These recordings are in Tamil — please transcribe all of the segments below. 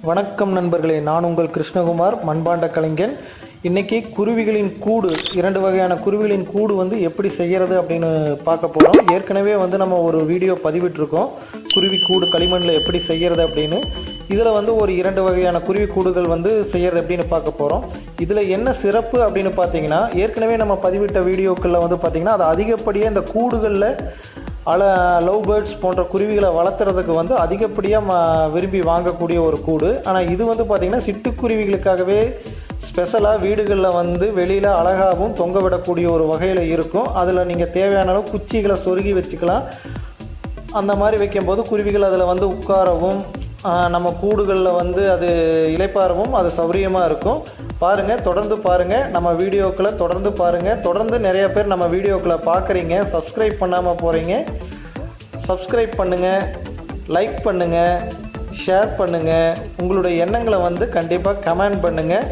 வணக்கம் நண்பர்களே, நான் உங்கள் கிருஷ்ணகுமார், மண்பாண்ட கலைஞன். இன்றைக்கி குருவிகளின் கூடு, 2 வகையான குருவிகளின் கூடு எப்படி செய்கிறது அப்படின்னு பார்க்க போகிறோம். ஏற்கனவே நம்ம ஒரு வீடியோ பதிவிட்டிருக்கோம், குருவி கூடு களிமண்ணில் எப்படி செய்கிறது அப்படின்னு. இதில் ஒரு 2 வகையான குருவி கூடுகள் செய்கிறது எப்படின்னு பார்க்க போகிறோம். இதில் என்ன சிறப்பு அப்படின்னு பார்த்தீங்கன்னா, ஏற்கனவே நம்ம பதிவிட்ட வீடியோக்களில் பார்த்தீங்கன்னா அது அதிகப்படியாக இந்த கூடுகளில் லவ் பேர்ட்ஸ் போன்ற குருவிகளை வளர்த்துறதுக்கு அதிகப்படியாக விரும்பி வாங்கக்கூடிய ஒரு கூடு. ஆனால் இது பார்த்திங்கன்னா சிட்டுக்குருவிகளுக்காகவே ஸ்பெஷலாக வீடுகளில் வெளியில் அழகாகவும் தொங்க விடக்கூடிய ஒரு வகையில் இருக்கும். அதில் நீங்கள் தேவையான அளவு குச்சிகளை சொருகி வச்சுக்கலாம். அந்த மாதிரி வைக்கும்போது குருவிகள் அதில் உட்காரவும் நம்ம கூடுகளில் அது இளைப்பாறவும் அது சௌகரியமாக இருக்கும். பாருங்கள், தொடர்ந்து பாருங்கள், நம்ம வீடியோக்களை தொடர்ந்து பாருங்கள். தொடர்ந்து நிறைய பேர் நம்ம வீடியோக்களை பார்க்குறீங்க, சப்ஸ்கிரைப் பண்ணாமல் போகிறீங்க. சப்ஸ்கிரைப் பண்ணுங்கள், லைக் பண்ணுங்கள், ஷேர் பண்ணுங்கள். உங்களுடைய எண்ணங்களை கண்டிப்பாக கமெண்ட் பண்ணுங்கள்.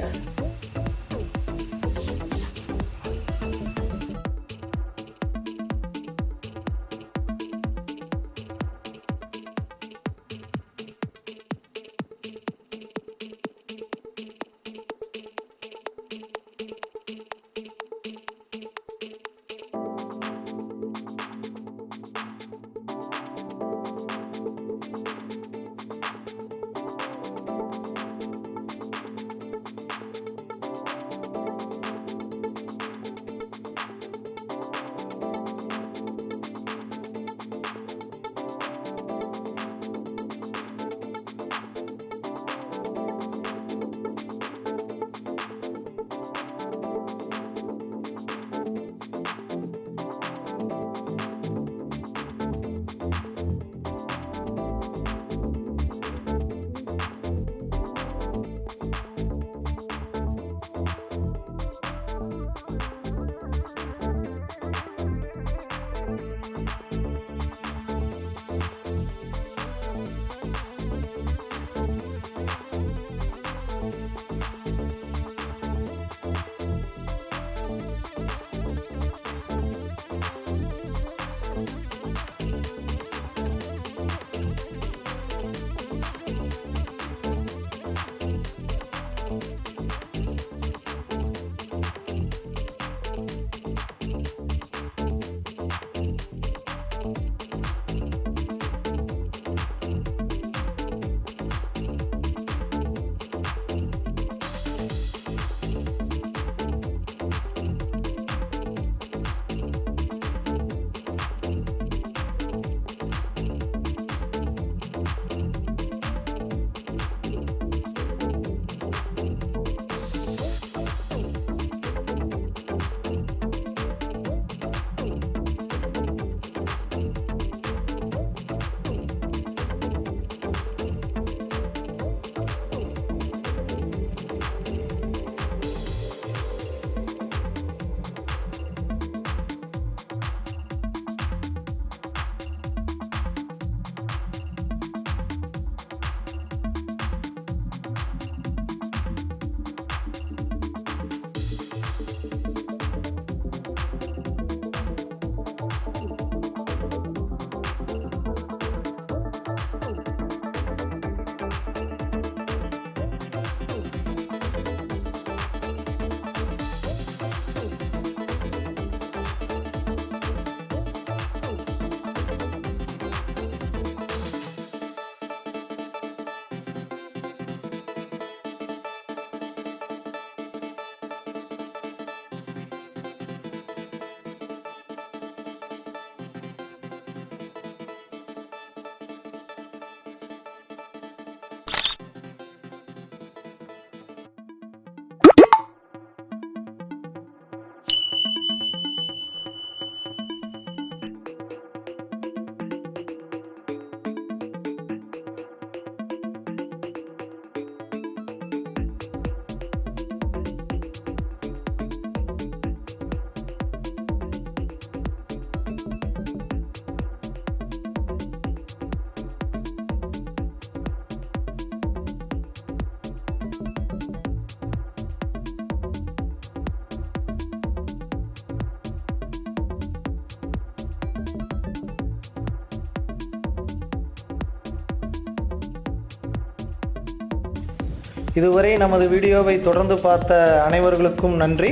இதுவரை நமது வீடியோவை தொடர்ந்து பார்த்த அனைவர்களுக்கும் நன்றி.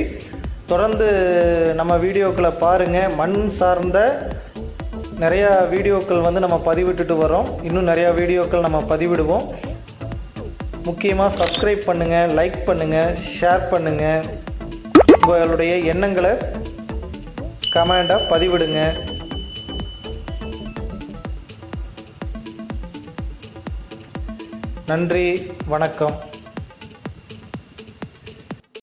தொடர்ந்து நம்ம வீடியோக்களை பாருங்கள். மண் சார்ந்த நிறையா வீடியோக்கள் வந்து நம்ம பதிவிட்டுட்டு வரோம். இன்னும் நிறையா வீடியோக்கள் நம்ம பதிவிடுவோம். முக்கியமாக சப்ஸ்கிரைப் பண்ணுங்கள், லைக் பண்ணுங்கள், ஷேர் பண்ணுங்கள். உங்களுடைய எண்ணங்களை கமெண்டாக பதிவிடுங்க. நன்றி, வணக்கம்.